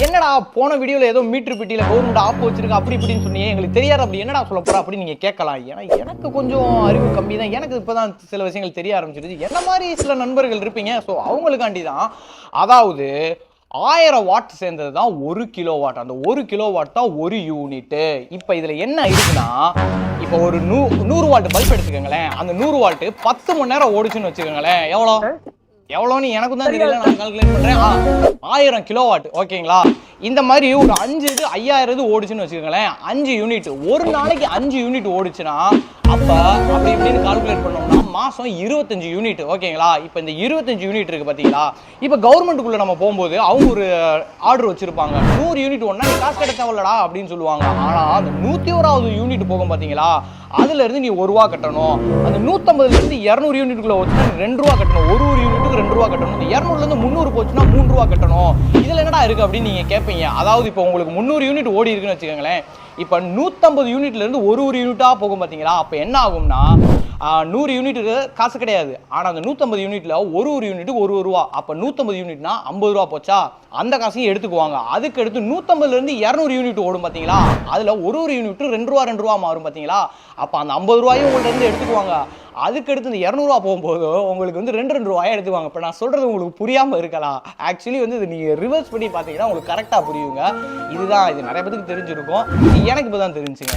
என்னடா போன வீடியோவில் ஏதோ மீட்டர் பெட்டியில் கவர்மெண்ட் ஆப் வச்சிருக்கு அப்படி இப்படின்னு சொன்னீங்க, எங்களுக்கு தெரியாது, அப்படி என்னடா சொல்ல போகிறா அப்படின்னு நீங்கள் கேட்கலாம். ஏன்னா எனக்கு கொஞ்சம் அறிவு கம்மி தான். எனக்கு இப்போ தான் சில விஷயங்கள் தெரிய ஆரம்பிச்சிருச்சு. என்ன மாதிரி சில நண்பர்கள் இருப்பீங்க, ஸோ அவங்களுக்காண்டி தான். அதாவது 1000 வாட் சேர்ந்தது தான் 1 கிலோ வாட். அந்த 1 கிலோ வாட் தான் 1 யூனிட்டு. இப்போ இதில் என்ன இருக்குன்னா, இப்போ ஒரு 100 வாட் பல்ப் எடுத்துக்கோங்களேன். அந்த 100 வாட் 10 மணி நேரம் ஓடிச்சுன்னு வச்சுக்கோங்களேன். எவ்வளோன்னு எனக்கும் தான் தெரியல, நான் கால்குலேட் பண்ணுறேன். 1000 கிலோ வாட், ஓகேங்களா? இந்த மாதிரி ஒரு 5 இது 5000 இது ஓடிச்சுன்னு வச்சுக்கோங்களேன். 5 யூனிட் ஒரு நாளைக்கு 5 யூனிட் ஓடிச்சுன்னா அப்போ அப்படி இப்படின்னு கால்குலேட் பண்ணோம்னா மாதம் 25 யூனிட், ஓகேங்களா? இப்போ இந்த 25 யூனிட் இருக்குது பார்த்தீங்களா? இப்போ கவர்மெண்ட்டுக்குள்ளே நம்ம போகும்போது அவங்க ஒரு ஆர்டர் வச்சுருப்பாங்க. 100 யூனிட் ஒன்றா நீ காசு கட்ட தேவையில்லடா அப்படின்னு சொல்லுவாங்க. ஆனால் அந்த 101வது யூனிட் போகும் பார்த்தீங்களா, அதுலேருந்து நீ 1 ரூபா கட்டணும். அந்த 150லேருந்து 200 யூனிட்டுக்குள்ளே வச்சுன்னா 2 ரூபா கட்டணும். ஒரு யூனிட்டுக்கு 2 ரூபா கட்டணும். இந்த 200லேருந்து 300 போச்சுன்னா 3 ரூபா கட்டணும். இதில் என்னடா இருக்குது அப்படின்னு நீங்கள் கேட்பீங்க. அதாவது இப்போ உங்களுக்கு 300 யூனிட் ஓடி இருக்குன்னு வச்சுக்கோங்களேன். இப்போ 150 யூனிட்லேருந்து ஒரு யூனிட்டாக போகும் பார்த்தீங்களா? அப்போ என்ன ஆகும்னா 100 யூனிட்டுக்கு காசு கிடையாது. ஆனால் அந்த 150 யூனிட்டில் ஒரு யூனிட்டுக்கு 1 ரூபா. அப்போ 150 யூனிட்னா 50 ரூபா போச்சா? அந்த காசையும் எடுத்துக்குவாங்க. அதுக்கு அடுத்து 150லேருந்து 200 யூனிட் ஓடும் பார்த்தீங்களா? அதில் ஒரு யூனிட்டு 2 ரூபா மாறும் பார்த்தீங்களா? அப்போ அந்த 50 ரூபாயும் உங்கள்கிட்ட எடுத்துக்குவாங்க. அதுக்கடுத்து இந்த 200 ரூபா போகும்போது உங்களுக்கு வந்து 2 ரூபாயை எடுத்துக்குவாங்க. இப்போ நான் சொல்கிறது உங்களுக்கு புரியாமல் இருக்கலாம். ஆக்சுவலி வந்து இது நீங்கள் ரிவர்ஸ் பண்ணி பார்த்தீங்கன்னா உங்களுக்கு கரெக்டாக புரியுங்க. இதுதான், இது நிறைய பேருக்கு தெரிஞ்சிருக்கும். எனக்கு இப்போ தான் தெரிஞ்சுங்க.